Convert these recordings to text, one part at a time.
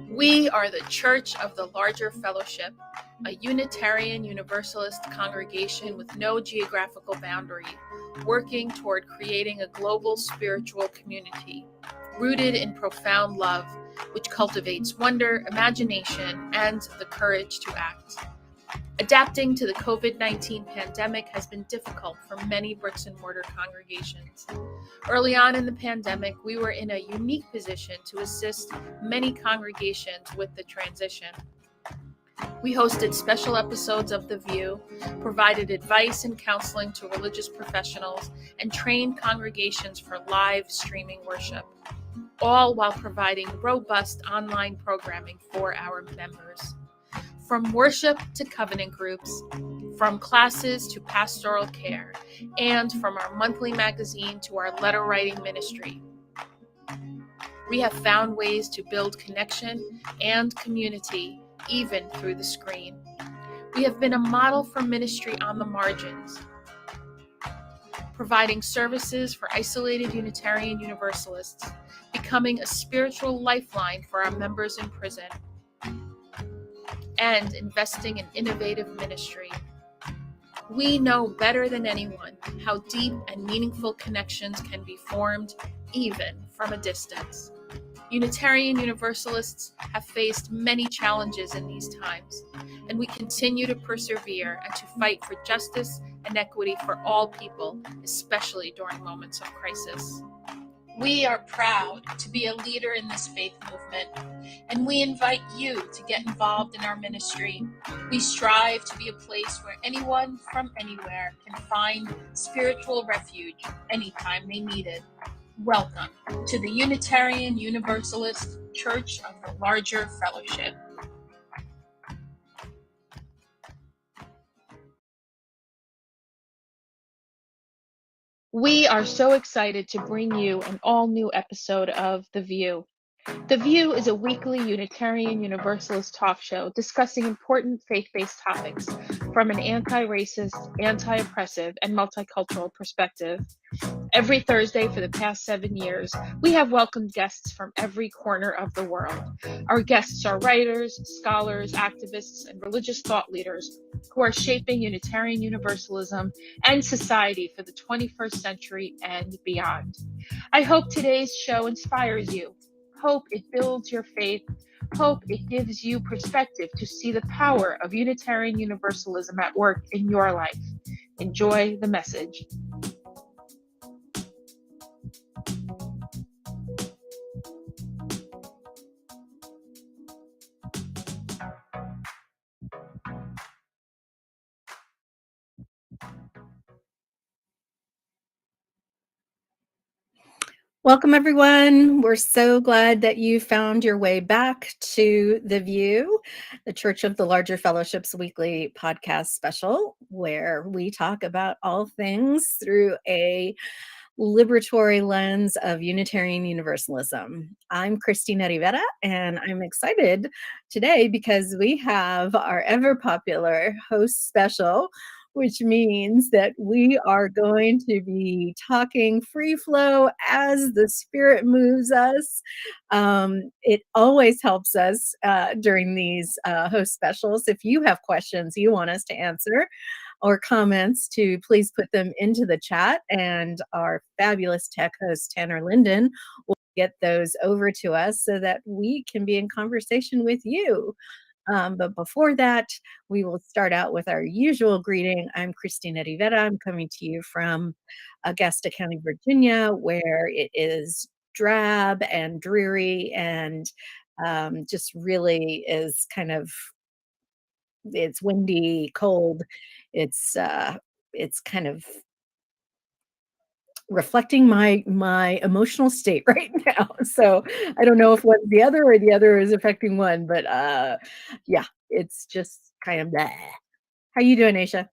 We are the Church of the Larger Fellowship, a Unitarian Universalist congregation with no geographical boundary, working toward creating a global spiritual community, rooted in profound love, which cultivates wonder, imagination, and the courage to act. Adapting to the COVID-19 pandemic has been difficult for many bricks and mortar congregations. Early on in the pandemic, we were in a unique position to assist many congregations with the transition. We hosted special episodes of The VUU, provided advice and counseling to religious professionals, and trained congregations for live streaming worship, all while providing robust online programming for our members. From worship to covenant groups, from classes to pastoral care, and from our monthly magazine to our letter writing ministry, we have found ways to build connection and community even through the screen. We have been a model for ministry on the margins, providing services for isolated Unitarian Universalists, becoming a spiritual lifeline for our members in prison, and investing in innovative ministry. We know better than anyone how deep and meaningful connections can be formed even from a distance. Unitarian Universalists have faced many challenges in these times, and we continue to persevere and to fight for justice and equity for all people, especially during moments of crisis. We are proud to be a leader in this faith movement, and we invite you to get involved in our ministry. We strive to be a place where anyone from anywhere can find spiritual refuge anytime they need it. Welcome to the Unitarian Universalist Church of the Larger Fellowship. We are so excited to bring you an all-new episode of The VUU. The VUU is a weekly Unitarian Universalist talk show discussing important faith-based topics from an anti-racist, anti-oppressive, and multicultural perspective. Every Thursday for the past 7 years, we have welcomed guests from every corner of the world. Our guests are writers, scholars, activists, and religious thought leaders who are shaping Unitarian Universalism and society for the 21st century and beyond. I hope today's show inspires you. Hope it builds your faith. Hope it gives you perspective to see the power of Unitarian Universalism at work in your life. Enjoy the message. Welcome, everyone. We're so glad that you found your way back to The VUU, the Church of the Larger Fellowship's weekly podcast special, where we talk about all things through a liberatory lens of Unitarian Universalism. I'm Christina Rivera, and I'm excited today because we have our ever popular host special, which means that we are going to be talking free flow as the Spirit moves us. It always helps us during these host specials. If you have questions you want us to answer or comments, to please put them into the chat, and our fabulous tech host, Tanner Linden, will get those over to us so that we can be in conversation with you. But before that, we will start out with our usual greeting. I'm Christina Rivera. I'm coming to you from Augusta County, Virginia, where it is drab and dreary and just really is kind of, it's windy, cold. It's kind of reflecting my emotional state right now. So I don't know if one's the other or the other is affecting one, but yeah, it's just kind of bleh. How you doing, Aisha?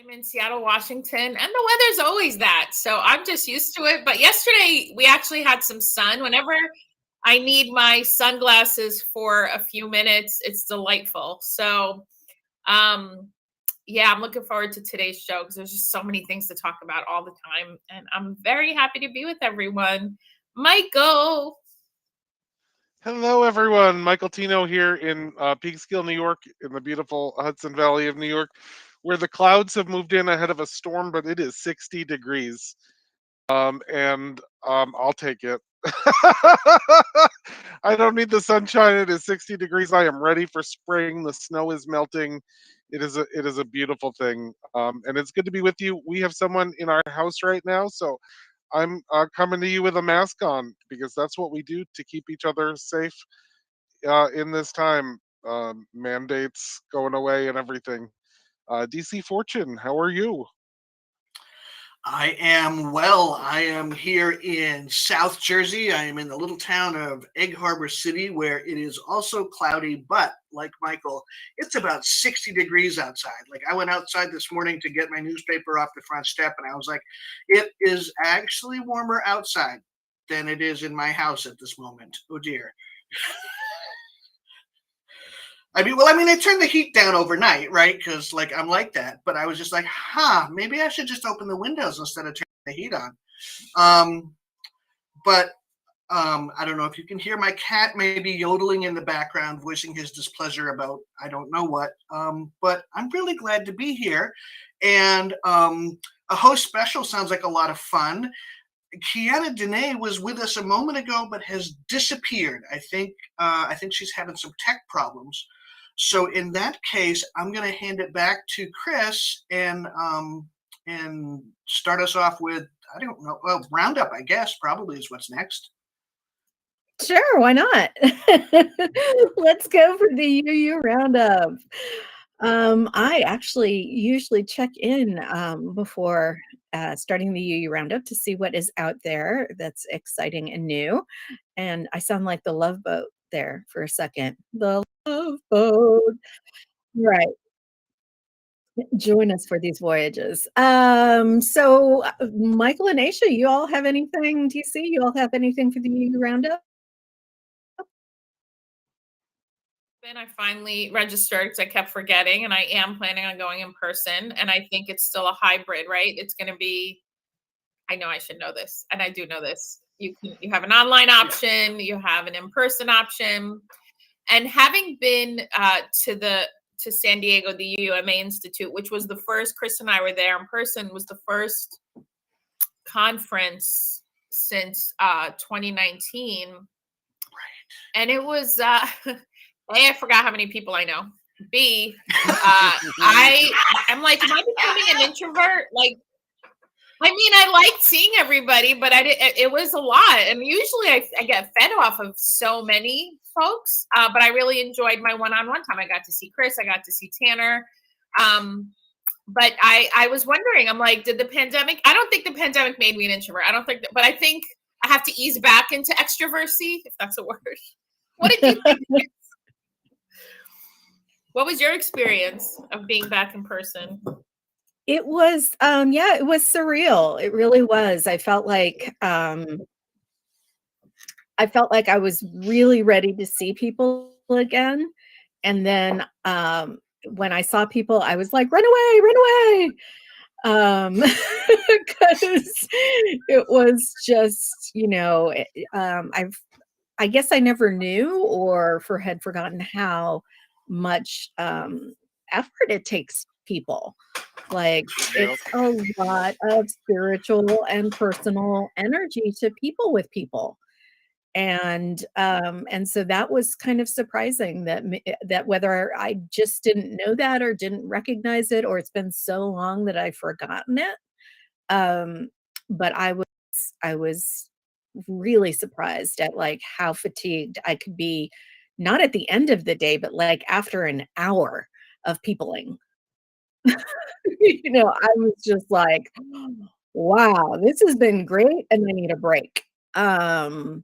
I'm in Seattle, Washington, and the weather's always that, so I'm just used to it. But yesterday we actually had some sun. Whenever I need my sunglasses for a few minutes, it's delightful. So yeah, I'm looking forward to today's show because there's just so many things to talk about all the time. And I'm very happy to be with everyone. Michael. Hello, everyone. Michael Tino here in Peekskill, New York, in the beautiful Hudson Valley of New York, where the clouds have moved in ahead of a storm, but it is 60 degrees. And I'll take it. I don't need the sunshine. It is 60 degrees. I am ready for spring. The snow is melting. It is a beautiful thing. And it's good to be with you. We have someone in our house right now, so I'm coming to you with a mask on because that's what we do to keep each other safe in this time. Mandates going away and everything. DC Fortune, how are you? I am well. I am here in South Jersey. I am in the little town of Egg Harbor City, where it is also cloudy, but like Michael, it's about 60 degrees outside. Like I went outside this morning to get my newspaper off the front step, and I was like, it is actually warmer outside than it is in my house at this moment. Oh dear. I mean, I turned the heat down overnight, right? Because like I'm like that. But I was just like, maybe I should just open the windows instead of turning the heat on. But I don't know if you can hear my cat maybe yodeling in the background, voicing his displeasure about I don't know what. But I'm really glad to be here, and a host special sounds like a lot of fun. QuianaDenae was with us a moment ago, but has disappeared. I think she's having some tech problems. So in that case, I'm going to hand it back to Chris and start us off with I don't know, well, roundup. I guess probably is what's next. Sure, why not? Let's go for the UU roundup. I actually usually check in before starting the UU roundup to see what is out there that's exciting and new. And I sound like the Love Boat there for a second. The Love Boat. Right. Join us for these voyages. So Michael and Aisha, you all have anything? Do you see? You all have anything for the UU roundup? I finally registered because I kept forgetting, and I am planning on going in person. And I think it's still a hybrid, right? It's going to be. I know I should know this, and I do know this. You have an online option, you have an in-person option, and having been to San Diego, the UMA Institute, which was the first. Chris and I were there in person. Was the first conference since 2019, right? And it was. A, I forgot how many people I know. B, I'm like, am I becoming an introvert? Like, I mean, I liked seeing everybody, but it was a lot. And usually I get fed off of so many folks, but I really enjoyed my one-on-one time. I got to see Chris, I got to see Tanner. But I was wondering, I'm like, did the pandemic, I don't think the pandemic made me an introvert. I don't think that, but I think I have to ease back into extroversy, if that's a word. What did you think? What was your experience of being back in person? It was, it was surreal. It really was. I felt like I was really ready to see people again. And then when I saw people, I was like, run away. Because it was just, I guess I never knew or had forgotten how much effort it takes people. Like it's a lot of spiritual and personal energy to people with people. And so that was kind of surprising that whether I just didn't know that or didn't recognize it, or it's been so long that I've forgotten it. But I was really surprised at like how fatigued I could be, not at the end of the day, but like after an hour of peopling. I was just like, wow, this has been great and I need a break. It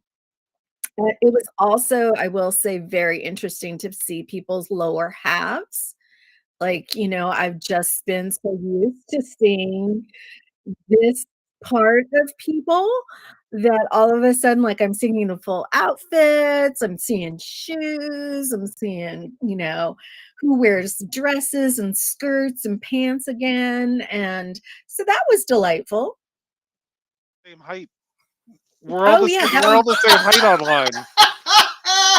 was also, I will say, very interesting to see people's lower halves. Like, I've just been so used to seeing this part of people that all of a sudden, like, I'm seeing the full outfits, I'm seeing shoes, I'm seeing, who wears dresses and skirts and pants again. And so that was delightful. Same height. We're all the same height online.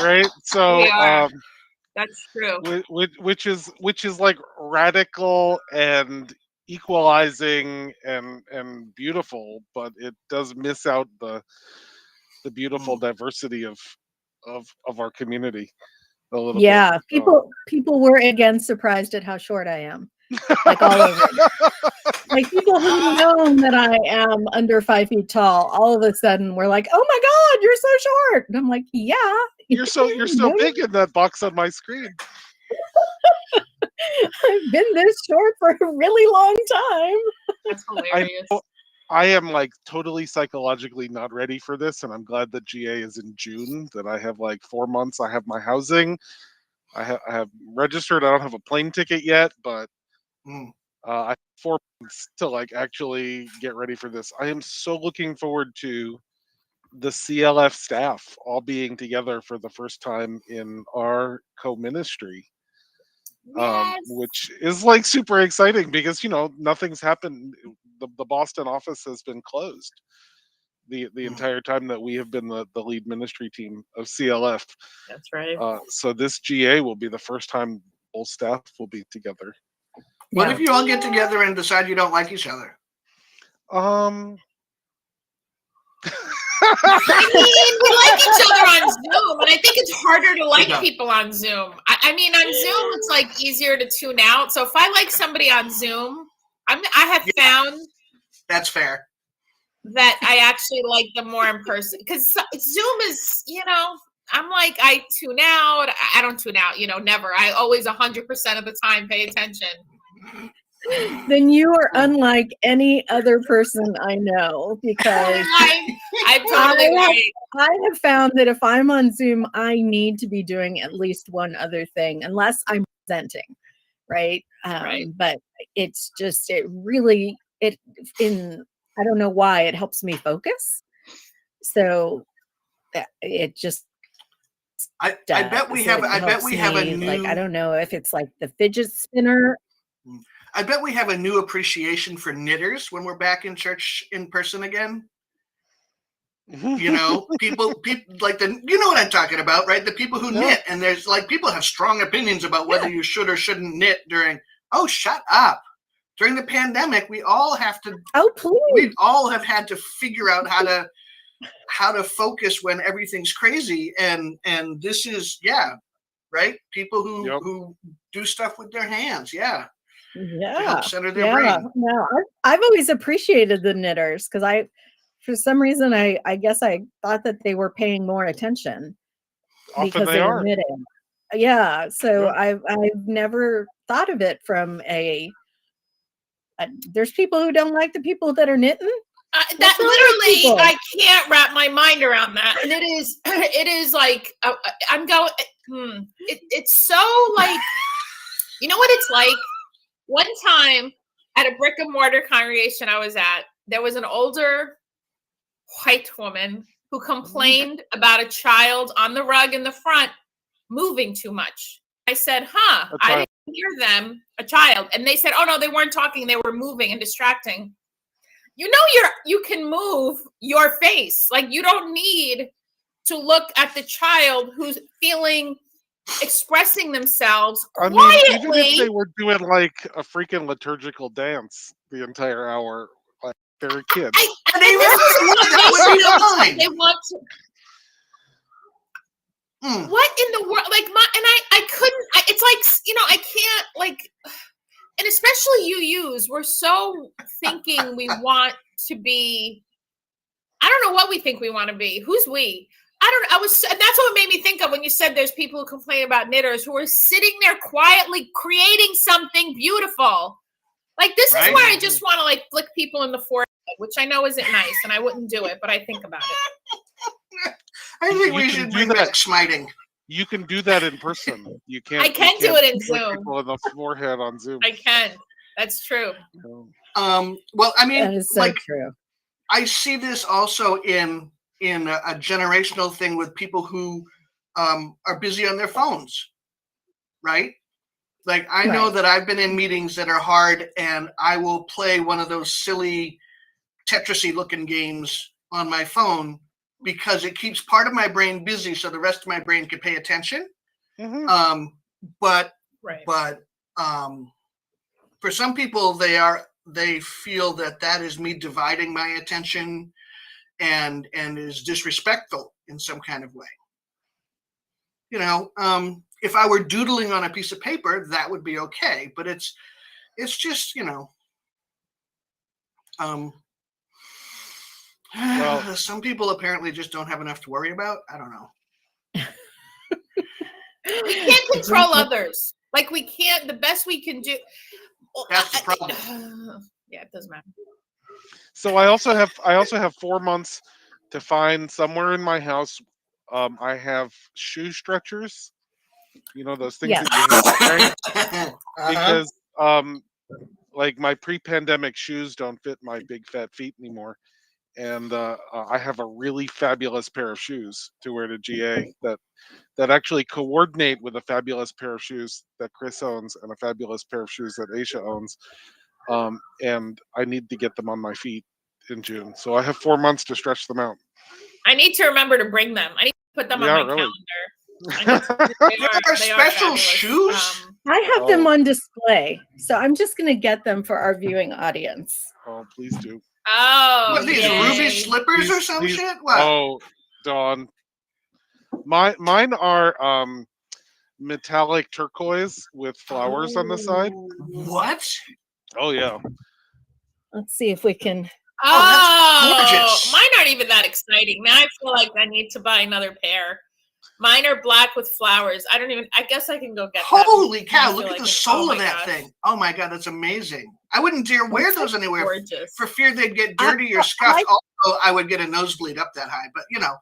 right? So We are. That's true. which is like radical and equalizing and beautiful, but it does miss out the beautiful diversity of our community a little bit. Yeah, people were again surprised at how short I am. Like all over. Like people who know that I am under 5 feet tall, all of a sudden we're like, "Oh my God, you're so short!" And I'm like, "Yeah, You're so No, big in that box on my screen. I've been this short for a really long time." That's I hilarious. know I am like totally psychologically not ready for this, and I'm glad that GA is in June. That I have like 4 months. I have my housing. I have registered. I don't have a plane ticket yet, but I have 4 months to like actually get ready for this. I am so looking forward to the CLF staff all being together for the first time in our co-ministry. Yes. Which is like super exciting because nothing's happened. The Boston office has been closed the entire time that we have been the lead ministry team of CLF. That's right. So this GA will be the first time whole staff will be together. What if you all get together and decide you don't like each other? I mean, we like each other on Zoom, and I think it's harder to like people on Zoom. I mean, on Zoom, it's like easier to tune out. So if I like somebody on Zoom, I have found that's fair that I actually like them more in person, because Zoom is, I'm like, I tune out. I don't tune out, never. I always 100% of the time pay attention. Then you are unlike any other person I know, because I'm totally right. I have found that if I'm on Zoom, I need to be doing at least one other thing, unless I'm presenting, right? Right. But it's just, I don't know why, it helps me focus. So it just I bet we have a new, like, I don't know if it's like the fidget spinner. I bet we have a new appreciation for knitters when we're back in church in person again. People like you know what I'm talking about, right? The people who knit, and there's like people have strong opinions about whether you should or shouldn't knit during. Oh, shut up! During the pandemic, we all have to. Oh, please! We all have had to figure out how to focus when everything's crazy, and this is right. People who do stuff with their hands, to help center their brain. No, I've always appreciated the knitters, because for some reason, I guess I thought that they were paying more attention because they were knitting. Yeah, so I've never thought of it from there's people who don't like the people that are knitting. That literally, I can't wrap my mind around that, and it is like I'm going. It's so like, you know what it's like. One time at a brick and mortar congregation I was at, there was an older white woman who complained about a child on the rug in the front moving too much. I said, I didn't hear them, a child. And they said, oh no, they weren't talking, they were moving and distracting. You can move your face. Like, you don't need to look at the child who's expressing themselves quietly. I mean, even if they were doing like a freaking liturgical dance the entire hour, like they're a kid. They want to. What in the world? Like, I couldn't. It's like, I can't, like, and especially UUs, we're so thinking we want to be. I don't know what we think we want to be. Who's we? That's what made me think of when you said there's people who complain about knitters who are sitting there quietly creating something beautiful. Like, this is where I just want to like flick people in the forehead, which I know isn't nice, and I wouldn't do it, but I think about it. I think we should bring back smiting. You can do that in person. You can't. I can do it in Zoom. People in the forehead on Zoom. I can. That's true. Well, I mean, that is so true. I see this also in a generational thing with people who are busy on their phones, right? Like, I know that I've been in meetings that are hard, and I will play one of those silly Tetris-y looking games on my phone because it keeps part of my brain busy so the rest of my brain can pay attention. Mhm. But Right. for some people, they feel that is me dividing my attention and is disrespectful in some kind of way. You know, if I were doodling on a piece of paper, that would be okay. But it's just, you know, Well, some people apparently just don't have enough to worry about. I don't know. We can't control others. Like we can't. The best we can do. Well, That's the problem. Yeah, it doesn't matter. so I also have 4 months to find somewhere in my house. I have shoe stretchers. You know those things Yes. that you hang Uh-huh. because like my pre-pandemic shoes don't fit my big fat feet anymore, and I have a really fabulous pair of shoes to wear to GA that actually coordinate with a fabulous pair of shoes that Chris owns and a fabulous pair of shoes that Aisha owns. And I need to get them on my feet in June, so I have 4 months to stretch them out. I need to remember to bring them. I need to put them on Yeah, my really. calendar. There are special fabulous. shoes? I have them Oh. on display, so I'm just going to get them for our viewing audience. Oh, please do. Oh, What, these yay. ruby slippers or some These- shit? What? Oh, Dawn. Mine are metallic turquoise with flowers on the side. What? Oh yeah. Let's see if we can. Oh, that's gorgeous. Mine aren't even that exciting. Now I feel like I need to buy another pair. Mine are black with flowers. I guess I can go get them. Holy cow, I look feel at like the it. sole Oh of my that gosh. thing. Oh my god, that's amazing. I wouldn't dare wear Looks those anywhere Gorgeous. for fear they'd get dirty or scuffed. Also, I would get a nosebleed up that high, but you know.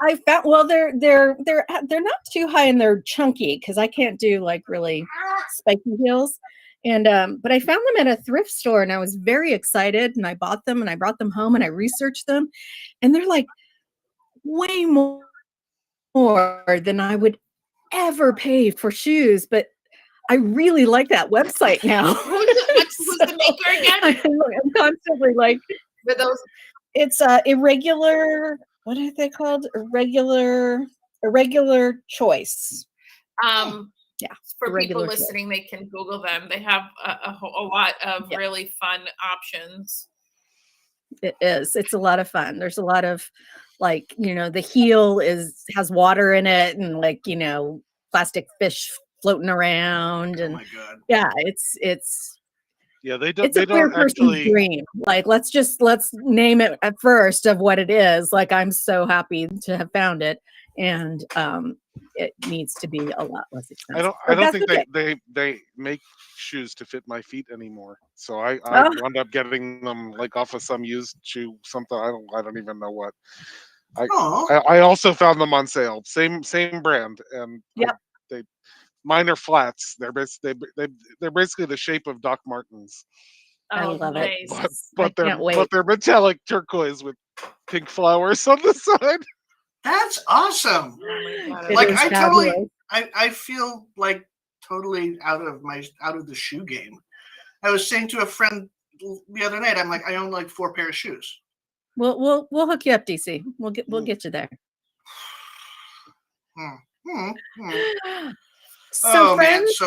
I found they're not too high and they're chunky because I can't do like really spiky heels. And but I found them at a thrift store and I was very excited and I bought them and I brought them home and I researched them and they're like way more than I would ever pay for shoes. But I really like that website now. Who's the maker again? I'm constantly like, For those. it's irregular. What are they called? Irregular choice. Yeah, For irregular people choice. listening, they can Google them. They have a lot of Yeah. really fun options. It is. It's a lot of fun. There's a lot of like, you know, the heel has water in it and like, you know, plastic fish floating around Oh and my god. yeah, it's Yeah, they it's a queer don't person's actually. dream. Like let's name it at first of what it is. Like I'm so happy to have found it. And it needs to be a lot less expensive. I don't But think that's okay. they make shoes to fit my feet anymore. So I Oh. wound up getting them like off of some used shoe something. I don't even know what. Oh. I also found them on sale. Same brand, and Yep. mine are flats. They're basically the shape of Doc Martens, I Oh, love it. nice. but I can't wait. they're metallic turquoise with pink flowers on the side. That's awesome. Oh my God. It Like is I fabulous. I feel like totally out of the shoe game. I was saying to a friend the other night, I'm like, I own like 4 pair of shoes. We'll hook you up, DC. We'll get you there. So Oh, man, friends, so-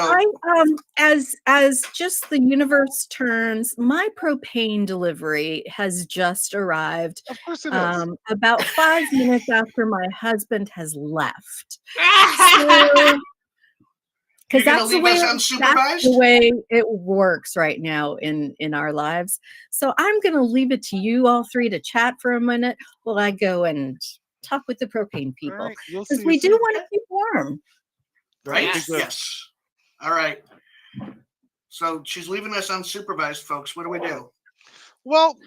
I as just the universe turns, my propane delivery has just arrived. Of course it is. About 5 minutes after my husband has left. You're Because gonna that's the leave way us that's the unsupervised? way it works right now in our lives. So I'm going to leave it to you all three to chat for a minute while I go and talk with the propane All people right, you'll because see. we do want to keep warm. Right? Yes. Yes. All right. So she's leaving us unsupervised, folks. What do we do? Well,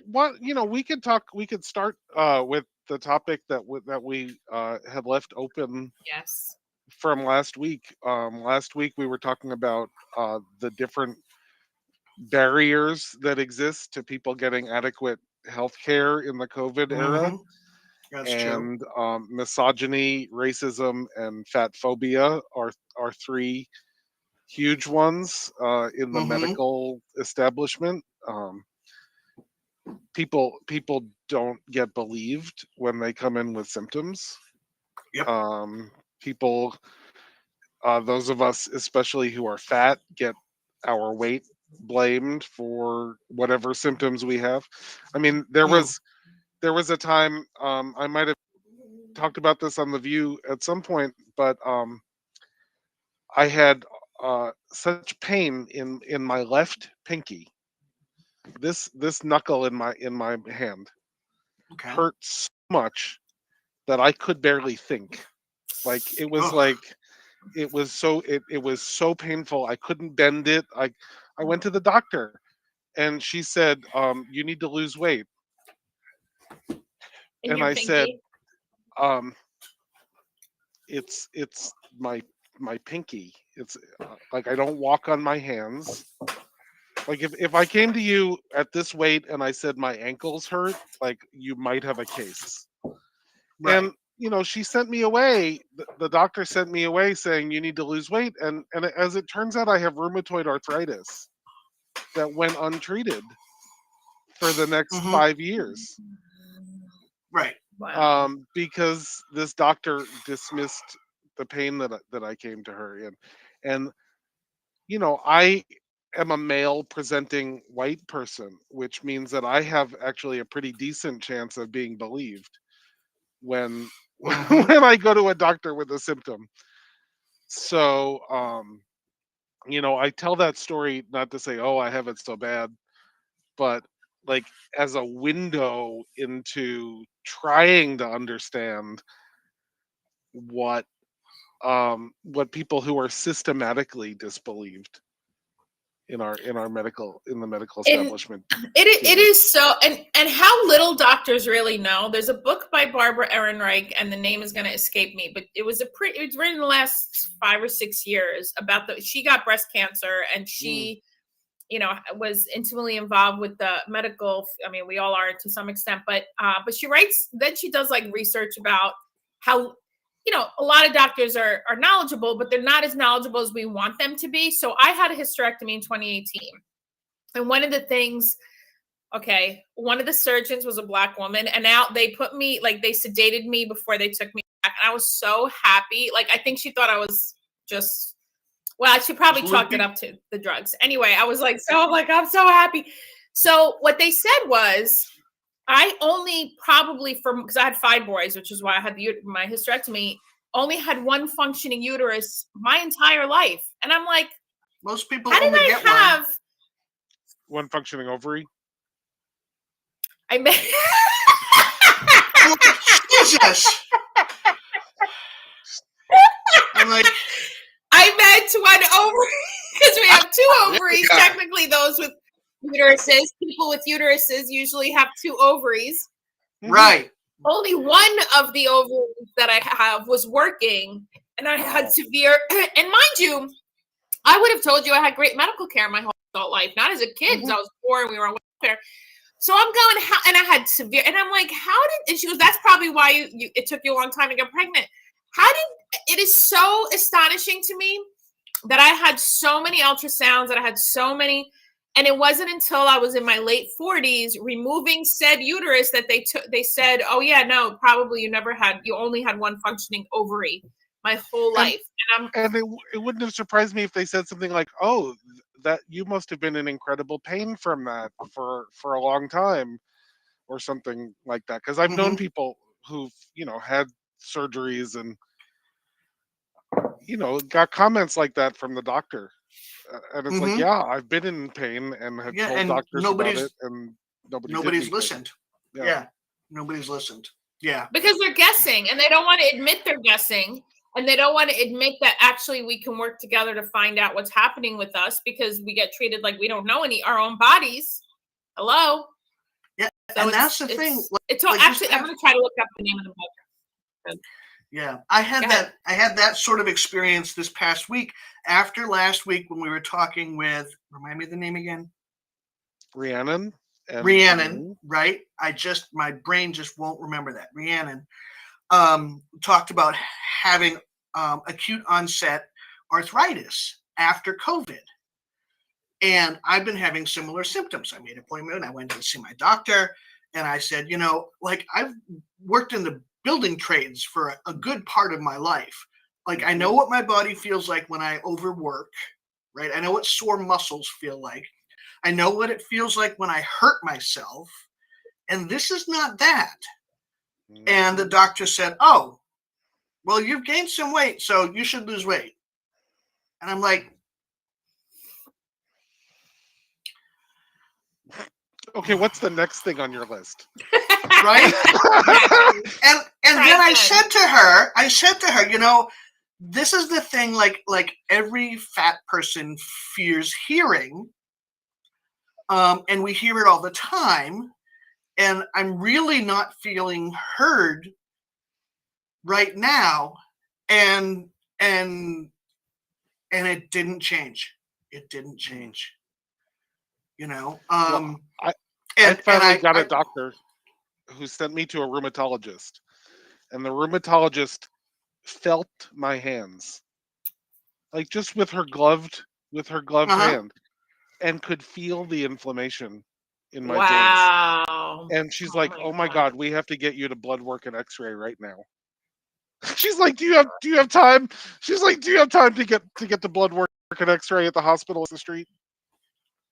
we could talk. We could start with the topic that we had left open Yes. from last week. Last week we were talking about the different barriers that exist to people getting adequate health care in the COVID era. Mhm. That's true. And misogyny, racism, and fat phobia are 3 huge ones in the Mhm. medical establishment. people don't get believed when they come in with symptoms. Yep. People, those of us especially who are fat, get our weight blamed for whatever symptoms we have. I mean, there was a time, I might have talked about this on the View at some point, but I had such pain in my left pinky. This knuckle in my hand Okay. hurt so much that I could barely think. Like it was Ugh. like it was so painful. I couldn't bend it. I went to the doctor and she said, you need to lose weight. In And your I said, pinky. it's my pinky. It's like I don't walk on my hands. Like if I came to you at this weight and I said my ankles hurt, like you might have a case. Right. And she sent me away. The doctor sent me away saying you need to lose weight. And as it turns out, I have rheumatoid arthritis that went untreated for the next 5 years. Right. Wow. Because this doctor dismissed the pain that I came to her in. And I am a male presenting white person, which means that I have actually a pretty decent chance of being believed when when I go to a doctor with a symptom. So I tell that story not to say, oh, I have it so bad, but like as a window into trying to understand what people who are systematically disbelieved in the medical establishment. It is so, and how little doctors really know. There's a book by Barbara Ehrenreich, and the name is going to escape me, but it was written in the last 5 or 6 years about she got breast cancer, and she was intimately involved with the medical. I mean, we all are to some extent, but she writes, then she does like research about how a lot of doctors are knowledgeable, but they're not as knowledgeable as we want them to be. So I had a hysterectomy in 2018. And one of the things, one of the surgeons was a Black woman, and now they put me, like, they sedated me before they took me back. And I was so happy. Like, I think she thought I was just, well, she probably chalked it up to the drugs. Anyway, I was like, I'm so happy. So what they said was, I only probably, because I had fibroids, which is why I had my hysterectomy, only had one functioning uterus my entire life. And I'm like, most people how did only I get have one functioning ovary? I met Jesus. I'm like, I meant one ovary because we have 2 ovaries. Yeah. Technically, those with uteruses, people with uteruses usually have 2 ovaries. Right. Only one of the ovaries that I have was working, and I had severe. And mind you, I would have told you I had great medical care my whole adult life. Not as a kid, because I was poor and we were on welfare. So I'm going, and I had severe, and I'm like, how did? And she goes, that's probably why it took you a long time to get pregnant. It is so astonishing to me that I had so many ultrasounds, that I had so many, and it wasn't until I was in my late 40s removing said uterus that they said, oh yeah, no, probably you only had one functioning ovary my whole life. And it wouldn't have surprised me if they said something like, oh, that you must have been in incredible pain from that for a long time or something like that. Because I've known people who've, had surgeries and, got comments like that from the doctor. And it's like, yeah, I've been in pain and have told doctors about it, and nobody's listened. Yeah. Nobody's listened. Yeah. Because they're guessing, and they don't want to admit they're guessing, and they don't want to admit that actually we can work together to find out what's happening with us, because we get treated like we don't know our own bodies. Hello. Yeah, so and that's the thing. It's all, actually, I'm going to try to look up the name of the book. Yeah, I had that sort of experience this past week. After last week when we were talking with, remind me of the name again? Rhiannon, right? My brain just won't remember that. Rhiannon talked about having acute onset arthritis after COVID. And I've been having similar symptoms. I made an appointment. I went to see my doctor, and I said, like, I've worked in the building trades for a good part of my life. Like, I know what my body feels like when I overwork, right? I know what sore muscles feel like. I know what it feels like when I hurt myself. And this is not that. And the doctor said, oh, well, you've gained some weight, so you should lose weight. And I'm like, okay, what's the next thing on your list? right? and then I said to her, this is the thing, like every fat person fears hearing. And we hear it all the time. And I'm really not feeling heard right now. And it didn't change. It didn't change. Well, I finally got a doctor who sent me to a rheumatologist, and the rheumatologist felt my hands, like just with her gloved hand, and could feel the inflammation in my joints. And she's like, "Oh my God, we have to get you to blood work and X-ray right now." She's like, "Do you have time?" She's like, "Do you have time to get the blood work and X-ray at the hospital across the street?"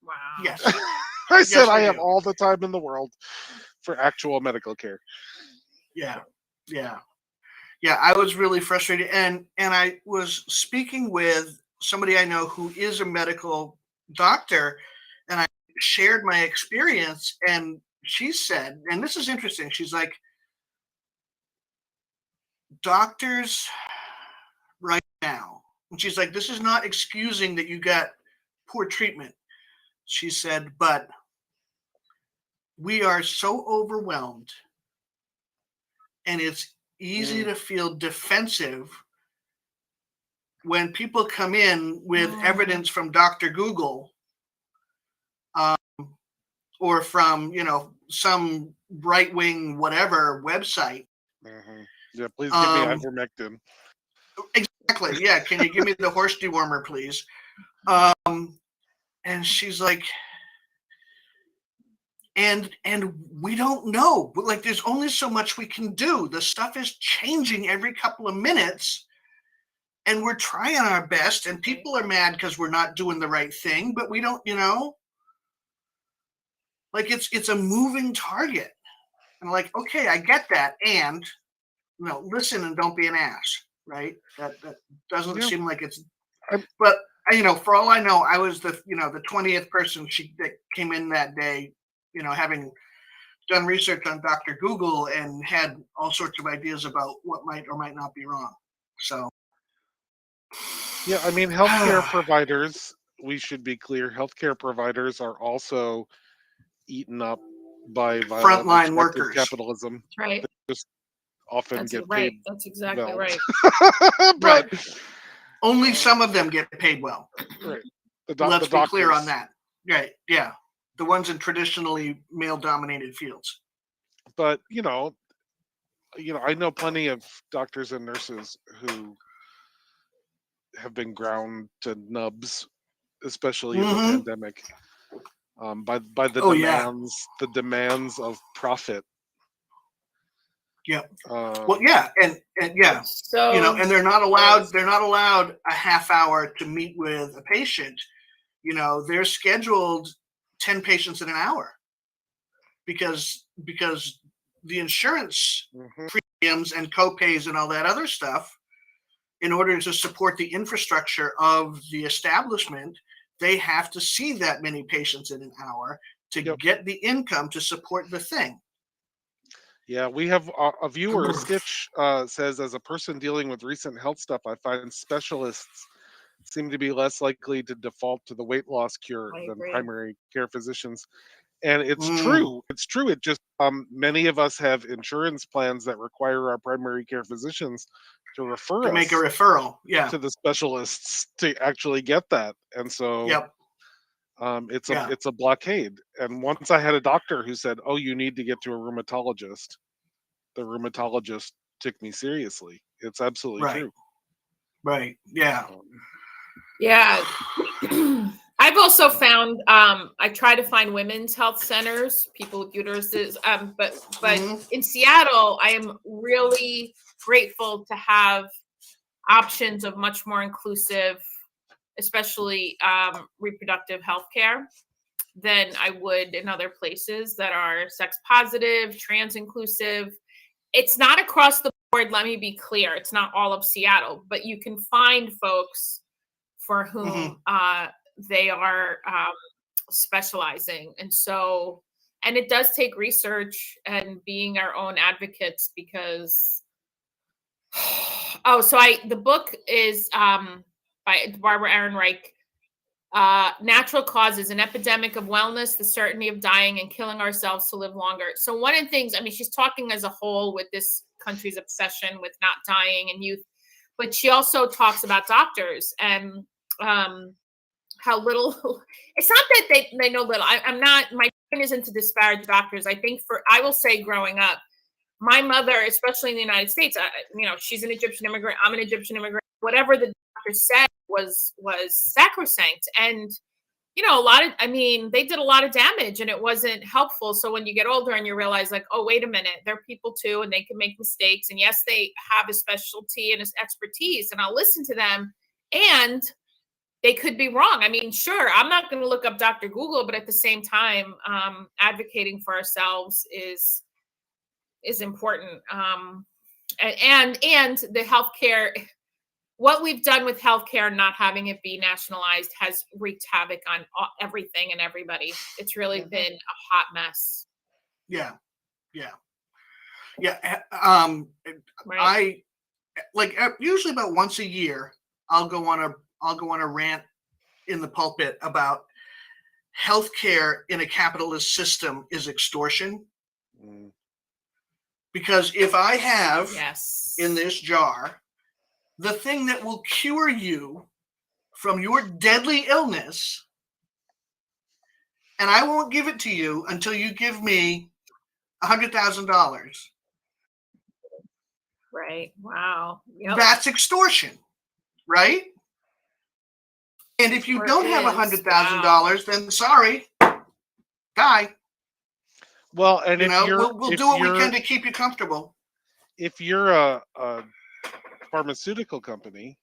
Wow. Yes. I said, "I have all the time in the world for actual medical care." Yeah. I was really frustrated, and I was speaking with somebody I know who is a medical doctor, and I shared my experience, and she said, and this is interesting, she's like, doctors right now, and she's like, this is not excusing that you got poor treatment. She said, but we are so overwhelmed, and it's easy to feel defensive when people come in with evidence from Dr. Google, or from, some right-wing whatever website. Yeah, please give me ivermectin. Exactly. Yeah. Can you give me the horse dewormer, please? And she's like, and we don't know. Like, there's only so much we can do. The stuff is changing every couple of minutes, and we're trying our best, and people are mad because we're not doing the right thing, but we don't, like, it's a moving target. And like, okay, I get that. And, listen and don't be an ass, right? That doesn't seem like it's, but for all I know, I was the 20th person that came in that day, having done research on Dr. Google and had all sorts of ideas about what might or might not be wrong. So. Yeah, I mean, healthcare providers, we should be clear, healthcare providers are also eaten up by violent frontline workers. Capitalism. Right. They just often get paid. That's exactly well. right. But only some of them get paid well. Right. Let's be clear on that. Right. Yeah. The ones in traditionally male-dominated fields. But I know plenty of doctors and nurses who have been ground to nubs, especially in the pandemic, by the demands of profit. Yeah. Well, yeah, and yeah, so and they're not allowed a half hour to meet with a patient. They're scheduled 10 patients in an hour because the insurance premiums and copays and all that other stuff, in order to support the infrastructure of the establishment, they have to see that many patients in an hour to get the income to support the thing. Yeah, we have a viewer, Stitch, says, as a person dealing with recent health stuff, I find specialists seem to be less likely to default to the weight loss cure than primary care physicians. And it's true. It's true. It just, many of us have insurance plans that require our primary care physicians to refer us make a referral, to the specialists to actually get that. And so it's a blockade. And once I had a doctor who said, "Oh, you need to get to a rheumatologist," the rheumatologist took me seriously. It's absolutely true. Right. Yeah. Yeah. I've also found I try to find women's health centers, people with uteruses. But in Seattle, I am really grateful to have options of much more inclusive, especially reproductive health care, than I would in other places that are sex positive, trans inclusive. It's not across the board, let me be clear. It's not all of Seattle, but you can find folks for whom they are specializing. And so, and it does take research and being our own advocates, because the book is by Barbara Ehrenreich, Natural Causes, an Epidemic of Wellness, the Certainty of Dying and Killing Ourselves to Live Longer. So one of the things, I mean, she's talking as a whole with this country's obsession with not dying and youth, but she also talks about doctors and how little, it's not that they know little. I'm not, my point isn't to disparage doctors. I think I will say growing up, my mother, especially in the United States, she's an Egyptian immigrant. I'm an Egyptian immigrant. Whatever the doctor said was sacrosanct. And, they did a lot of damage and it wasn't helpful. So when you get older and you realize like, oh, wait a minute, they're people too, and they can make mistakes. And yes, they have a specialty and expertise, and I'll listen to them, and they could be wrong. I mean, sure, I'm not going to look up Dr. Google, but at the same time, advocating for ourselves is important. And the healthcare, what we've done with healthcare, not having it be nationalized, has wreaked havoc on everything and everybody. It's really been a hot mess. Yeah. Right. I usually about once a year, I'll go on a rant in the pulpit about healthcare in a capitalist system is extortion. Because if I have in this jar the thing that will cure you from your deadly illness, and I won't give it to you until you give me $100,000. Right. Wow. Yep. That's extortion, right? And if you don't have $100,000, then sorry, die. Well, and we'll do what we can to keep you comfortable. If you're a pharmaceutical company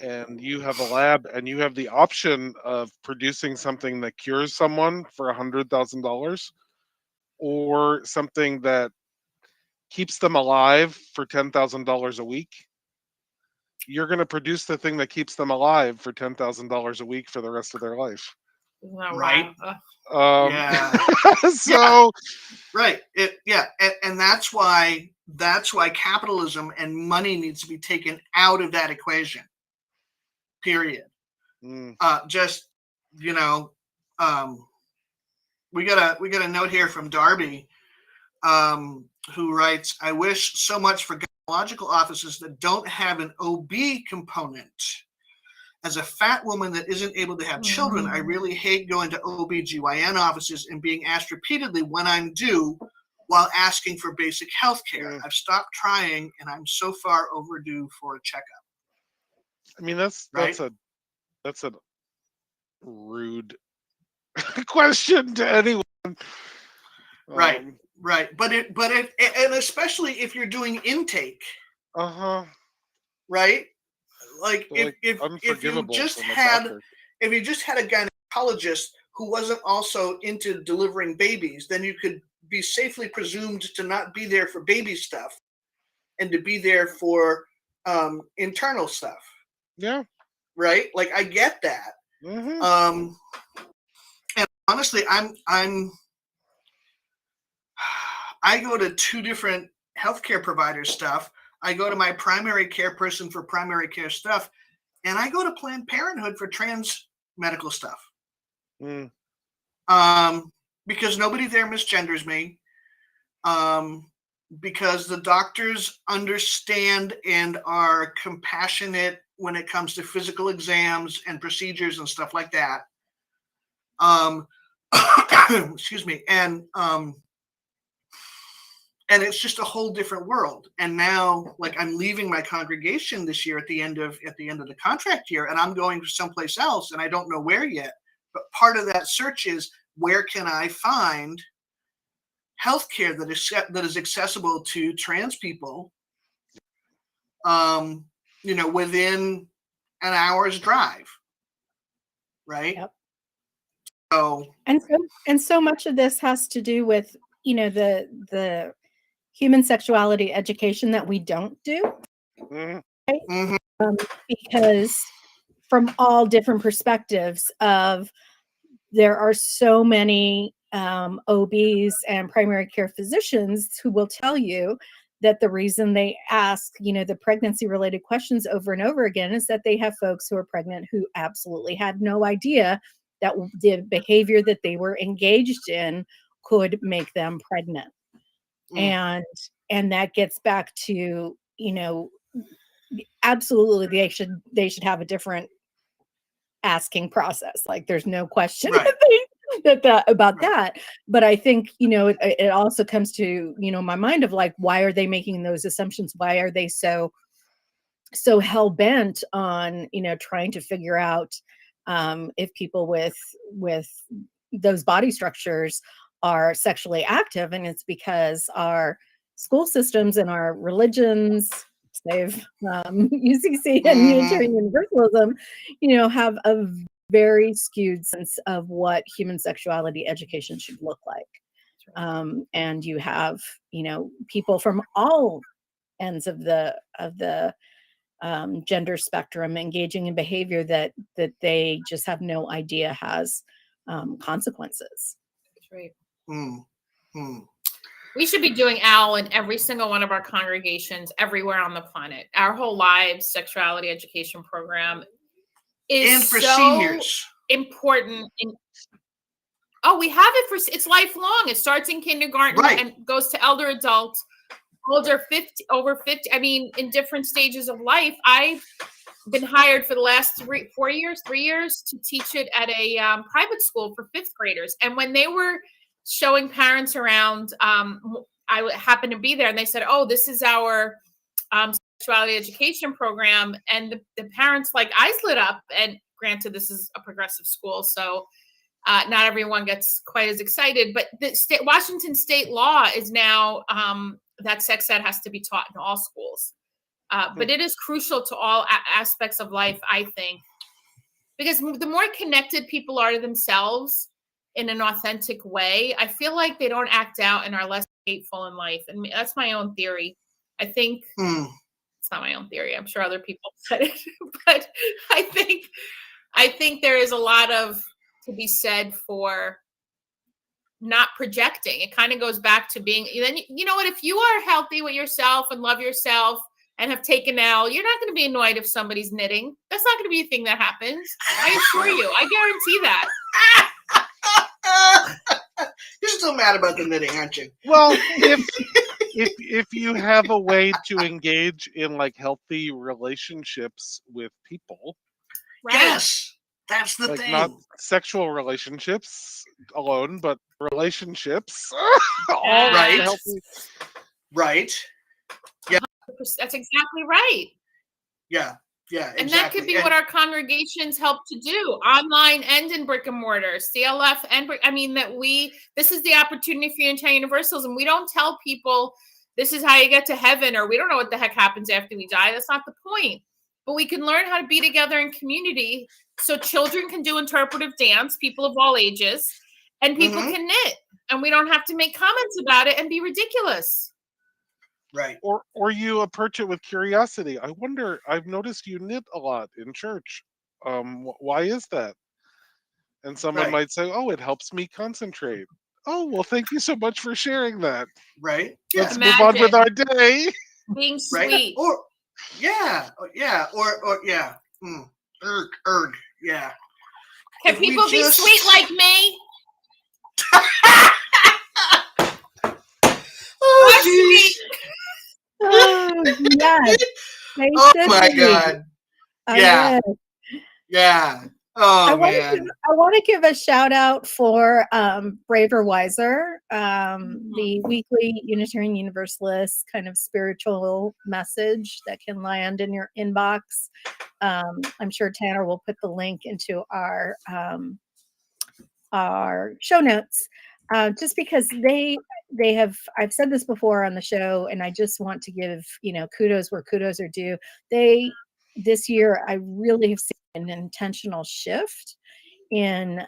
and you have a lab and you have the option of producing something that cures someone for $100,000 or something that keeps them alive for $10,000 a week, you're going to produce the thing that keeps them alive for $10,000 a week for the rest of their life. Right. So right. And that's why capitalism and money needs to be taken out of that equation. Period. We got a note here from Darby, who writes, I wish so much for gynecological offices that don't have an OB component. As a fat woman that isn't able to have children, I really hate going to OB/GYN offices and being asked repeatedly when I'm due while asking for basic health care. I've stopped trying and I'm so far overdue for a checkup. I mean, that's a rude question to anyone. Right. But and especially if you're doing intake. Right? Like if you just had a gynecologist who wasn't also into delivering babies, then you could be safely presumed to not be there for baby stuff and to be there for internal stuff. Yeah. Right? Like I get that. And honestly, I go to two different healthcare providers stuff. I go to my primary care person for primary care stuff, and I go to Planned Parenthood for trans medical stuff. Because nobody there misgenders me. Because the doctors understand and are compassionate when it comes to physical exams and procedures and stuff like that. Excuse me. And and it's just a whole different world. And now, like, I'm leaving my congregation this year at the end of the contract year, and I'm going to someplace else, and I don't know where yet. But part of that search is, where can I find healthcare that is accessible to trans people, within an hour's drive, right? Yep. So so much of this has to do with, the human sexuality education that we don't do, right? mm-hmm. Because from all different perspectives there are so many OBs and primary care physicians who will tell you that the reason they ask, the pregnancy related questions over and over again is that they have folks who are pregnant who absolutely had no idea that the behavior that they were engaged in could make them pregnant. And that gets back to, absolutely they should have a different asking process. Like, there's no question Right. about that. But I think, it also comes to, my mind of like, why are they making those assumptions? Why are they so hell bent on, trying to figure out if people with those body structures are sexually active? And it's because our school systems and our religions, save UCC and Unitarian Universalism, have a very skewed sense of what human sexuality education should look like. And you have, people from all ends of the gender spectrum engaging in behavior that they just have no idea has consequences. That's right. We should be doing OWL in every single one of our congregations everywhere on the planet. Our whole lives sexuality education program is and for so seniors important. We have it it's lifelong. It starts in kindergarten Right. and goes to elder adults, over 50. I mean, in different stages of life. I've been hired for the last 3 years to teach it at a private school for 5th graders. And when they were showing parents around, I happened to be there, and they said, "Oh, this is our sexuality education program." And the parents' eyes lit up. And granted, this is a progressive school, so not everyone gets quite as excited. But the Washington state law is now that sex ed has to be taught in all schools. But it is crucial to all aspects of life, I think, because the more connected people are to themselves in an authentic way, I feel like they don't act out and are less hateful in life. And that's my own theory. I think it's not my own theory. I'm sure other people said it, but I think there is a lot to be said for not projecting. It kind of goes back to being, then you know what, if you are healthy with yourself and love yourself and have taken L, you're not going to be annoyed if somebody's knitting. That's not going to be a thing that happens. I assure you. I guarantee that. You're still mad about the knitting, aren't you? Well, if you have a way to engage in healthy relationships with people, Right. Yes, that's the thing. not sexual relationships alone, but relationships. All Right. healthy. Right. That's exactly right. Yeah. Exactly. And that could be what our congregations help to do, online and in brick and mortar, CLF and this is the opportunity for Unitarian Universalism. We don't tell people this is how you get to heaven, or we don't know what the heck happens after we die. That's not the point. But we can learn how to be together in community, so children can do interpretive dance, people of all ages, and people can knit. And we don't have to make comments about it and be ridiculous. Right. Or you approach it with curiosity. I wonder, I've noticed you knit a lot in church. Why is that? And someone might say, "Oh, it helps me concentrate." Oh, well, thank you so much for sharing that. Right. Let's move on with our day. Being Right. sweet. Or yeah. Yeah. Yeah. Can people be sweet like me? Oh, geez. Oh, yes. Oh my God. Yeah. Yeah. Oh man. I want to give a shout out for Braver Wiser, the weekly Unitarian Universalist kind of spiritual message that can land in your inbox. I'm sure Tanner will put the link into our show notes, just because they have, I've said this before on the show, and I just want to give, kudos where kudos are due. This year, I really have seen an intentional shift in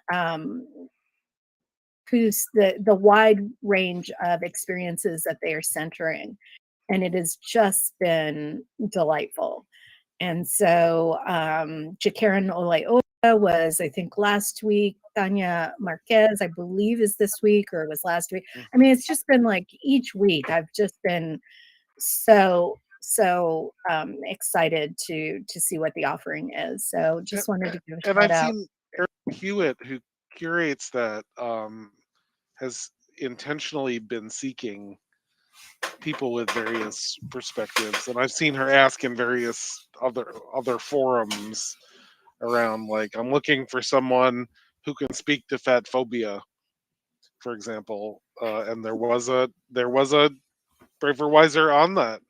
who's the wide range of experiences that they are centering, and it has just been delightful. And so Jakaran Olayola was, I think, last week. Tanya Marquez, I believe, is this week, or it was last week. I mean, it's just been like each week I've just been so excited to see what the offering is. So just wanted to give a And shout I've out. seen Eric Hewitt, who curates that, has intentionally been seeking people with various perspectives, and I've seen her ask in various other forums around, like, I'm looking for someone who can speak to fat phobia, for example, and there was a Braver Wiser on that,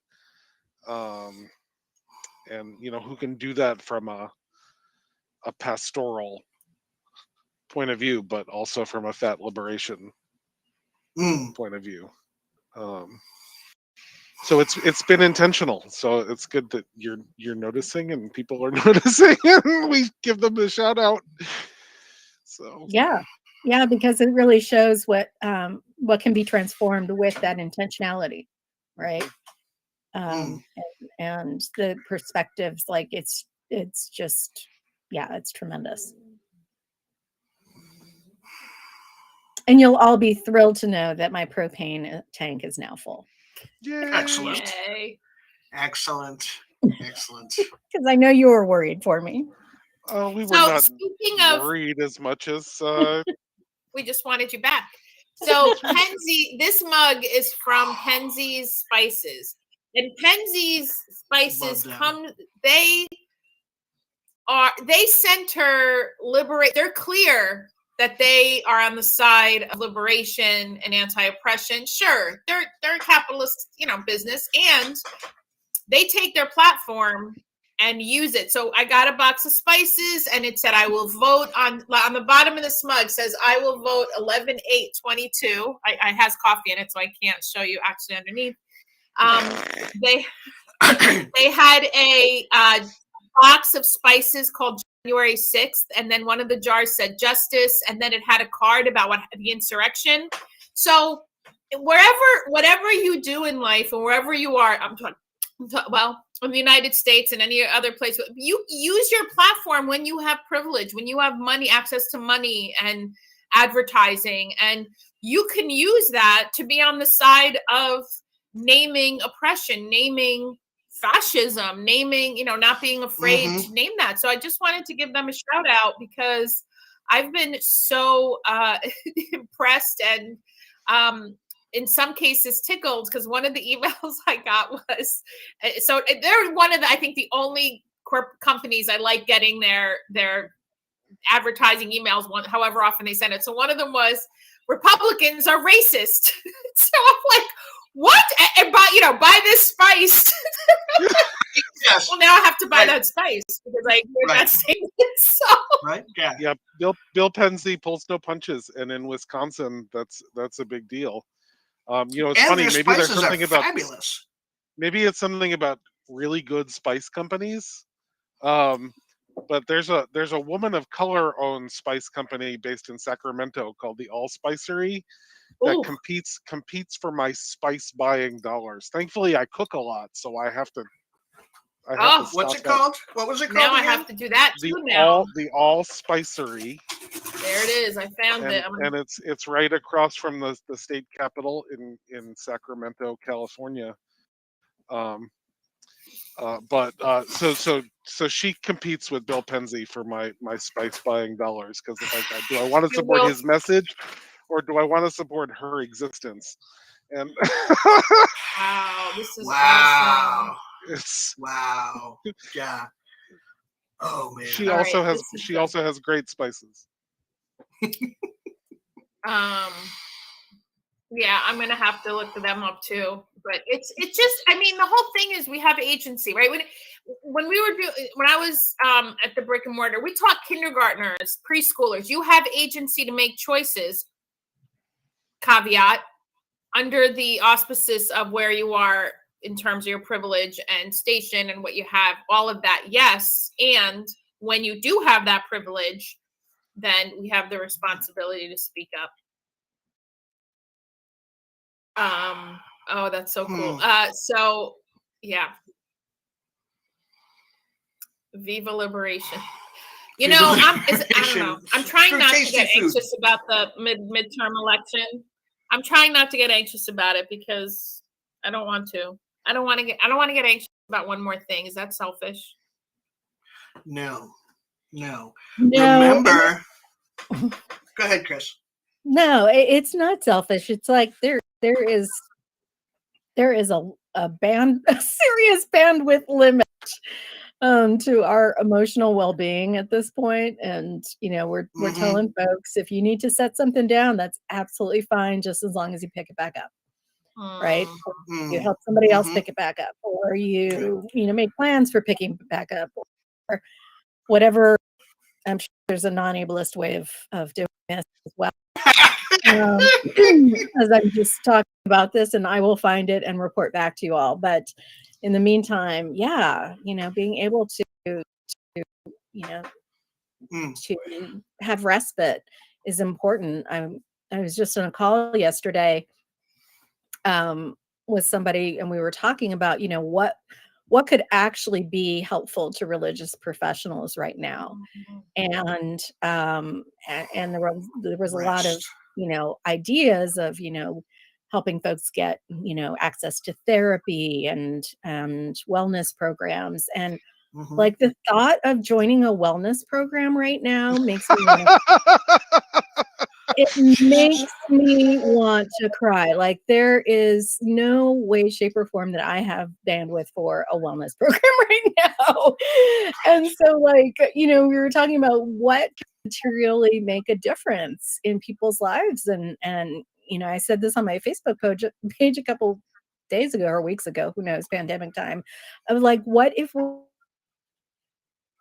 and who can do that from a pastoral point of view, but also from a fat liberation point of view. So it's been intentional. So it's good that you're noticing and people are noticing, and we give them a shout out. So yeah, because it really shows what can be transformed with that intentionality, right? And the perspectives, like it's just, it's tremendous. And you'll all be thrilled to know that my propane tank is now full. Yay. Excellent. Yay. Excellent. Because I know you were worried for me. We were So not speaking of, worried as much as we just wanted you back. So Penzie, this mug is from Penzie's Spices, and Penzie's Spices they center liberate. They're clear that they are on the side of liberation and anti-oppression. Sure, they're a capitalist, business, and they take their platform and use it. So I got a box of spices, and it said, I will vote on the bottom of the smug says, I will vote 11/8/22. I has coffee in it, so I can't show you actually underneath. They had a box of spices called January 6th, and then one of the jars said justice, and then it had a card about the insurrection. So whatever you do in life, and wherever you are, in the United States and any other place, you use your platform when you have privilege, when you have money, access to money and advertising, and you can use that to be on the side of naming oppression, naming fascism, naming, not being afraid to name that. So I just wanted to give them a shout out, because I've been so impressed and in some cases tickled, because one of the emails I got was, so they're one of I think the only companies I like getting their advertising emails, however often they send it. So one of them was, Republicans are racist. So I'm like, what? And buy this spice. Yes. Well, now I have to buy that spice because I heard that statement. So. Right. Yeah. Yeah. Bill Penzie pulls no punches, and in Wisconsin, that's a big deal. It's and funny. Their Maybe there's spices something are about fabulous. Maybe it's something about really good spice companies. But there's a woman of color owned spice company based in Sacramento called the All Spicery that competes for my spice buying dollars. Thankfully, I cook a lot, so I have to. What's it called? What was it called? Now I have to do that too. Now the All Spicery. There it is. I found it. And it's right across from the state capitol in Sacramento, California. So she competes with Bill Penzie for my spice buying dollars, because do I want to support his message, or do I want to support her existence? And wow, this is awesome. Wow. Yeah. Oh man. She All also right, has this is she good. also has great spices. Yeah, I'm gonna have to look them up too. But it's just, I mean, the whole thing is we have agency, right? When we were when I was at the brick and mortar, we taught kindergartners, preschoolers. You have agency to make choices. Caveat, under the auspices of where you are in terms of your privilege and station and what you have, all of that, yes. And when you do have that privilege, then we have the responsibility to speak up. Oh, that's so cool. So yeah. Viva liberation. You know, I don't know. I'm trying not to get anxious about the midterm election. I'm trying not to get anxious about it because I don't want to. I don't want to get anxious about one more thing. Is that selfish? No. Remember. Go ahead, Chris. No, it's not selfish. It's like there is a serious bandwidth limit to our emotional well-being at this point. And we're telling folks, if you need to set something down, that's absolutely fine, just as long as you pick it back up. Right? You help somebody else pick it back up, or you make plans for picking it back up, or whatever. I'm sure there's a non-ableist way of doing this as well. As I'm just talking about this, and I will find it and report back to you all. But in the meantime, being able to have respite is important. I was just on a call yesterday with somebody, and we were talking about what could actually be helpful to religious professionals right now. And there was a lot of ideas of helping folks get access to therapy and wellness programs. And like the thought of joining a wellness program right now makes me want to cry. Like, there is no way, shape, or form that I have bandwidth for a wellness program right now. And so, we were talking about what can materially make a difference in people's lives. And I said this on my Facebook page a couple days ago or weeks ago, who knows, pandemic time. I was like, what if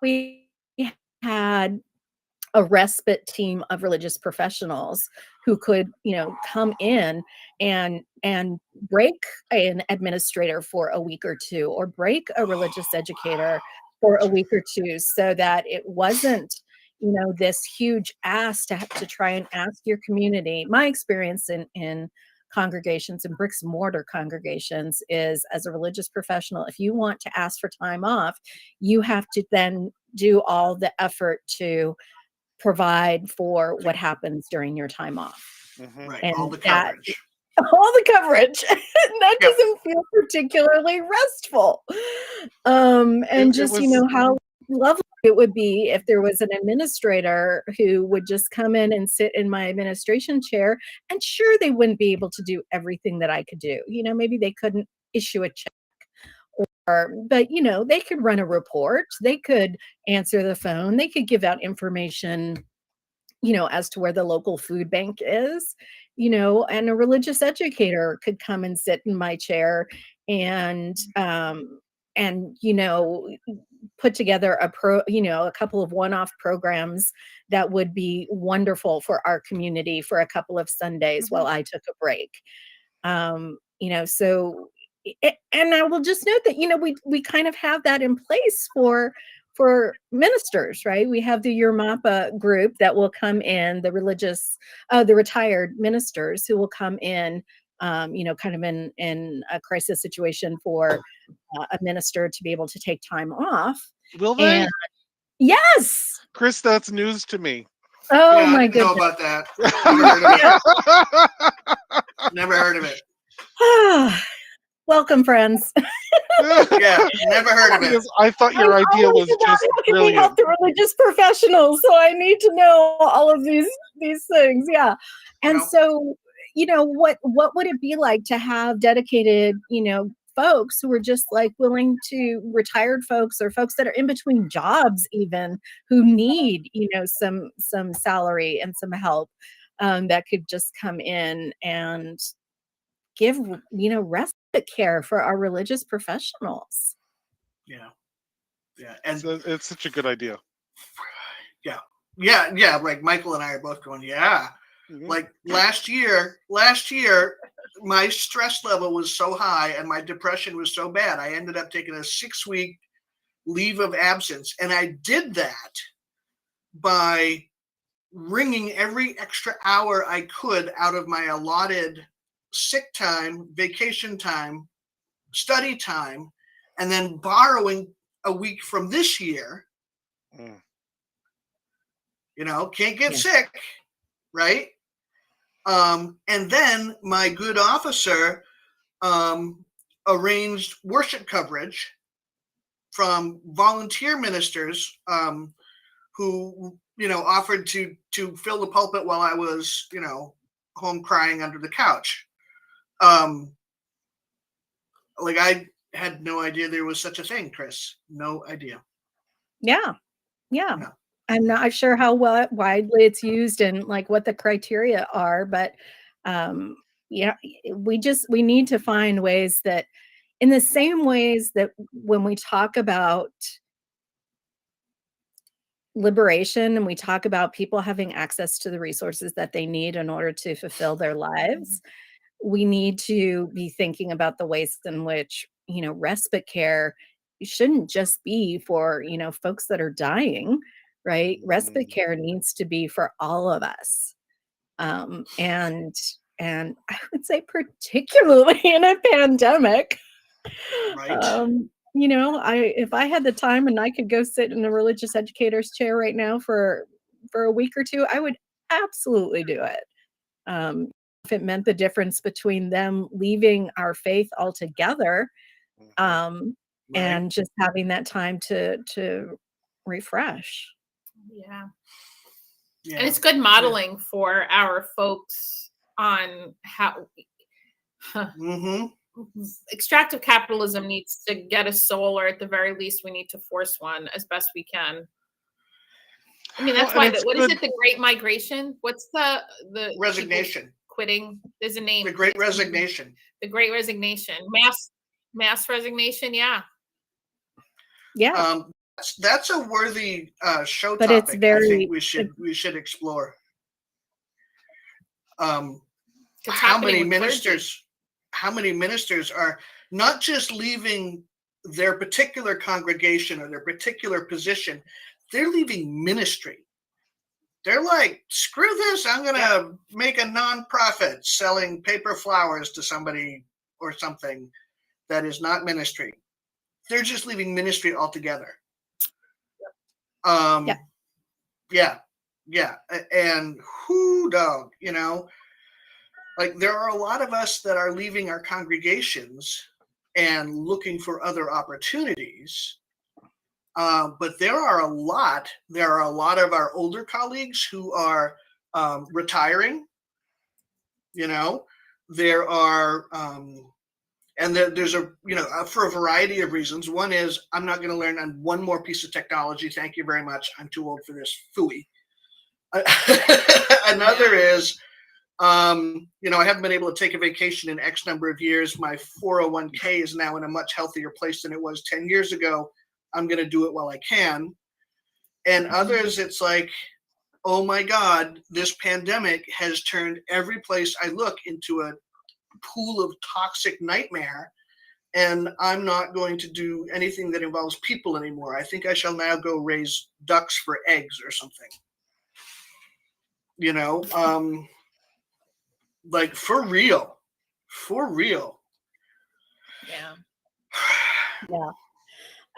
we had a respite team of religious professionals who could, come in and break an administrator for a week or two, or break a religious educator for a week or two, so that it wasn't, this huge ask to try and ask your community. My experience in congregations and bricks and mortar congregations is, as a religious professional, if you want to ask for time off, you have to then do all the effort to provide for what happens during your time off. Right. And all the coverage. That doesn't feel particularly restful. And how lovely it would be if there was an administrator who would just come in and sit in my administration chair. And sure, they wouldn't be able to do everything that I could do. Maybe they couldn't issue a check, but they could run a report, they could answer the phone, they could give out information as to where the local food bank is, and a religious educator could come and sit in my chair and put together a couple of one-off programs that would be wonderful for our community for a couple of Sundays while I took a break. So, and I will just note that, we kind of have that in place for ministers, right? We have the Yermapa group that will come in, the retired ministers who will come in, kind of in a crisis situation for a minister to be able to take time off. Will they? And yes. Chris, that's news to me. Oh my goodness. I didn't know about that. Never heard of it. Welcome, friends. Yeah, never heard of it. I thought your idea was just brilliant. Help the religious professionals, so I need to know all of these things. Yeah, and so what would it be like to have dedicated folks who are just like willing to, retired folks or folks that are in between jobs even, who need, some salary and some help, that could just come in and give, respite care for our religious professionals. Yeah. Yeah. And So it's such a good idea. yeah. Like Michael and I are both going, yeah. Mhm. Like last year, my stress level was so high and my depression was so bad. I ended up taking a 6-week leave of absence. And I did that by wringing every extra hour I could out of my allotted sick time, vacation time, study time, and then borrowing a week from this year. Mm. Can't get Yeah. sick, right? And then my good officer arranged worship coverage from volunteer ministers who offered to fill the pulpit while I was home crying under the couch. Like I had no idea there was such a thing, Chris. No idea. Yeah. No. I'm not sure how widely it's used and like what the criteria are, but we need to find ways that, in the same ways that when we talk about liberation and we talk about people having access to the resources that they need in order to fulfill their lives, we need to be thinking about the ways in which, respite care shouldn't just be for, folks that are dying, right? Respite care needs to be for all of us. And I would say particularly in a pandemic, Right. if I had the time and I could go sit in a religious educator's chair right now for a week or two, I would absolutely do it. If it meant the difference between them leaving our faith altogether, Mhm. and just having that time to refresh. Yeah. Yeah. And it's good modeling for our folks on how Mm-hmm. extractive capitalism needs to get a soul, or at the very least, we need to force one as best we can. I mean, that's Well, why. and it's What is good- it? The Great Migration? What's the Resignation. quitting? There's a name. The Great Resignation. The Great Resignation. Mass resignation. Yeah. Yeah. That's a worthy show But topic. it's very- I think we should explore. It's How happening many with clergy. ministers are not just leaving their particular congregation or their particular position, they're leaving ministry. They're like, screw this, I'm gonna make a nonprofit selling paper flowers to somebody or something that is not ministry. They're just leaving ministry altogether. Yeah. And who dog, like there are a lot of us that are leaving our congregations and looking for other opportunities. But there are a lot of our older colleagues who are retiring. There are, and there's for a variety of reasons. One is I'm not going to learn on one more piece of technology. Thank you very much. I'm too old for this. Phooey. Another is, I haven't been able to take a vacation in X number of years. My 401k is now in a much healthier place than it was 10 years ago. I'm going to do it while I can. And others, it's like, oh my God, this pandemic has turned every place I look into a pool of toxic nightmare. And I'm not going to do anything that involves people anymore. I think I shall now go raise ducks for eggs or something. Like for real. Yeah.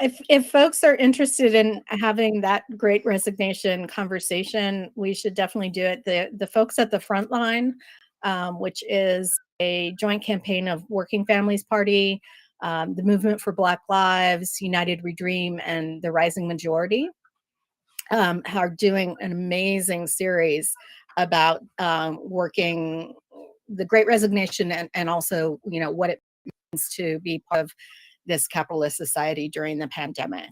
If folks are interested in having that Great Resignation conversation, we should definitely do it. The folks at the front line, which is a joint campaign of Working Families Party, the Movement for Black Lives, United We Dream, and the Rising Majority, are doing an amazing series about working the Great Resignation and also, what it means to be part of this capitalist society during the pandemic.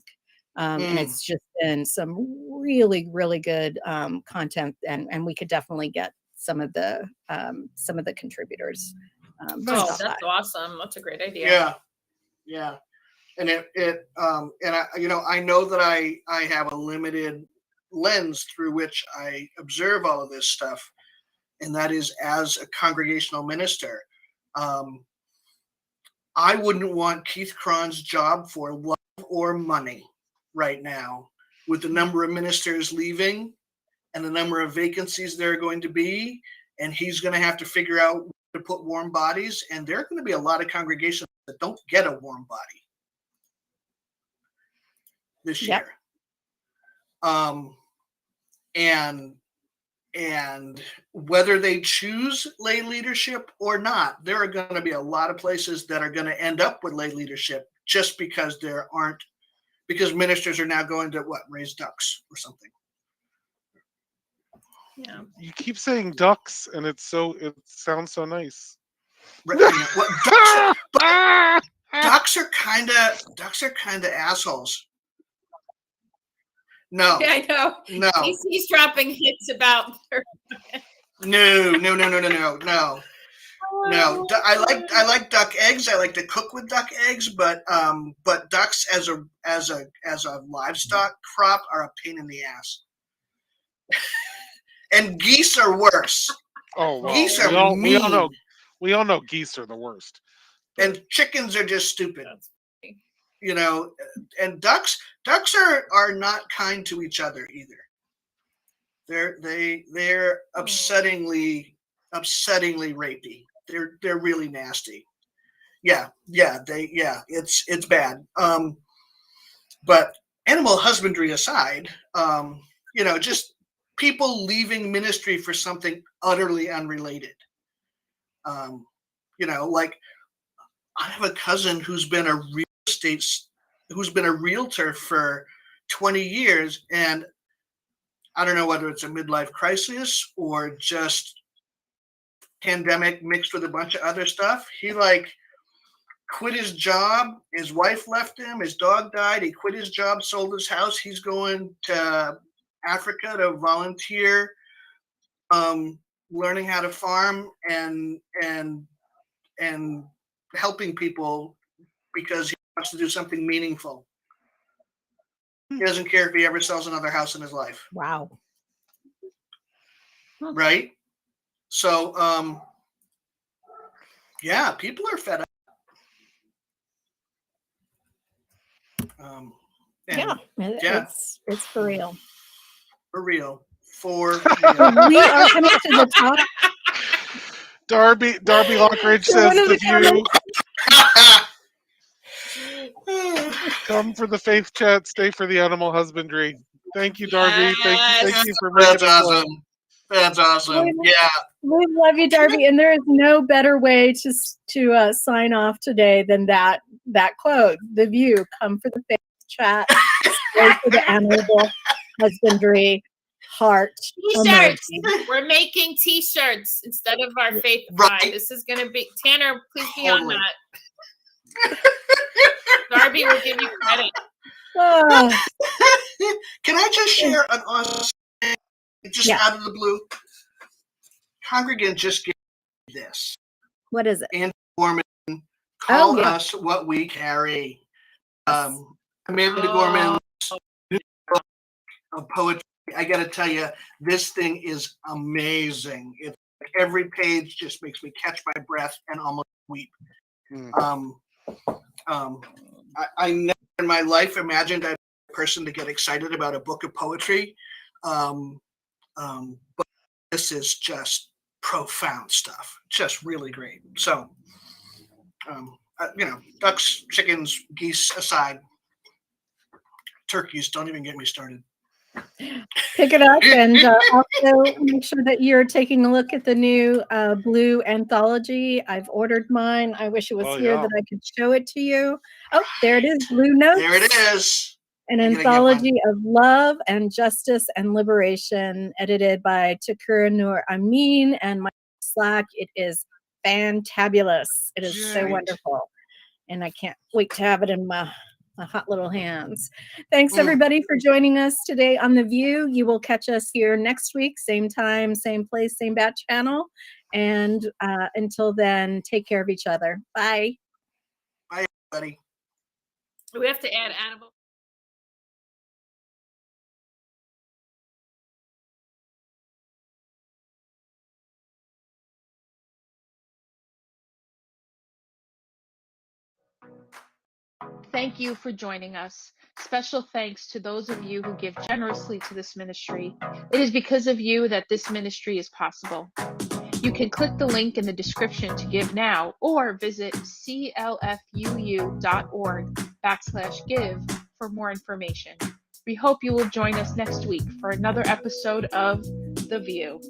And it's just been some really, really good content, and we could definitely get some of the contributors. Oh, that's awesome. That's a great idea. Yeah. Yeah. And and I know that I have a limited lens through which I observe all of this stuff, and that is as a congregational minister. I wouldn't want Keith Cron's job for love or money right now, with the number of ministers leaving and the number of vacancies there are going to be, and he's going to have to figure out where to put warm bodies, and there are going to be a lot of congregations that don't get a warm body this year. And whether they choose lay leadership or not, there are going to be a lot of places that are going to end up with lay leadership just because because ministers are now going to raise ducks or something. Yeah. You keep saying ducks, and it sounds so nice. Ducks are kind of assholes. No. Yeah, I know. No. He's dropping hits about No. I like duck eggs. I like to cook with duck eggs, but ducks as a livestock crop are a pain in the ass. And geese are worse. Oh, well, geese are mean. We all know geese are the worst. And chickens are just stupid. And ducks are not kind to each other either. They're upsettingly rapey. They're really nasty. It's bad. But animal husbandry aside, just people leaving ministry for something utterly unrelated. Like I have a cousin who's been a realtor for 20 years, and I don't know whether it's a midlife crisis or just pandemic mixed with a bunch of other stuff. He quit his job. His wife left him. His dog died. He quit his job, sold his house. He's going to Africa to volunteer, learning how to farm and helping people because he wants to do something meaningful. He doesn't care if he ever sells another house in his life. Wow. Right? So, people are fed up. It's for real. For real. We are coming to the top. Darby Lockridge says the view. Come for the faith chat, stay for the animal husbandry. Thank you, Darby. Yes. Thank you for making That's awesome. That's awesome. Yeah. We love you, Darby, and there is no better way to sign off today than that quote. The view, come for the faith chat, stay for the animal husbandry. Heart. T-shirts. We're making T-shirts instead of our faith pride. Right. This is going to be Tanner. Please be on that. Darby will give you credit. Can I just share an awesome thing just out of the blue? Congregant just gave me this. What is it? And Gorman called us what we carry. Amanda Gorman's new book of poetry. I got to tell you, this thing is amazing. Every page just makes me catch my breath and almost weep. I never in my life imagined I'd be a person to get excited about a book of poetry. But this is just profound stuff. Just really great. So, ducks, chickens, geese aside, turkeys, don't even get me started. Pick it up and also make sure that you're taking a look at the new Blue anthology. I've ordered mine. I wish it was here that I could show it to you. Oh, there it is, Blue Notes. There it is. An anthology of love and justice and liberation, edited by Takura Nur Amin and Mike Slack. It is fantabulous. It is so wonderful. and I can't wait to have it in my hot little hands. Thanks Mm. everybody for joining us today on The View. You will catch us here next week, same time, same place, same bat channel. And until then, take care of each other. Bye. Bye, everybody. We have to add animal. Thank you for joining us. Special thanks to those of you who give generously to this ministry. It is because of you that this ministry is possible. You can click the link in the description to give now, or visit CLFUU.org/give for more information. We hope you will join us next week for another episode of The View.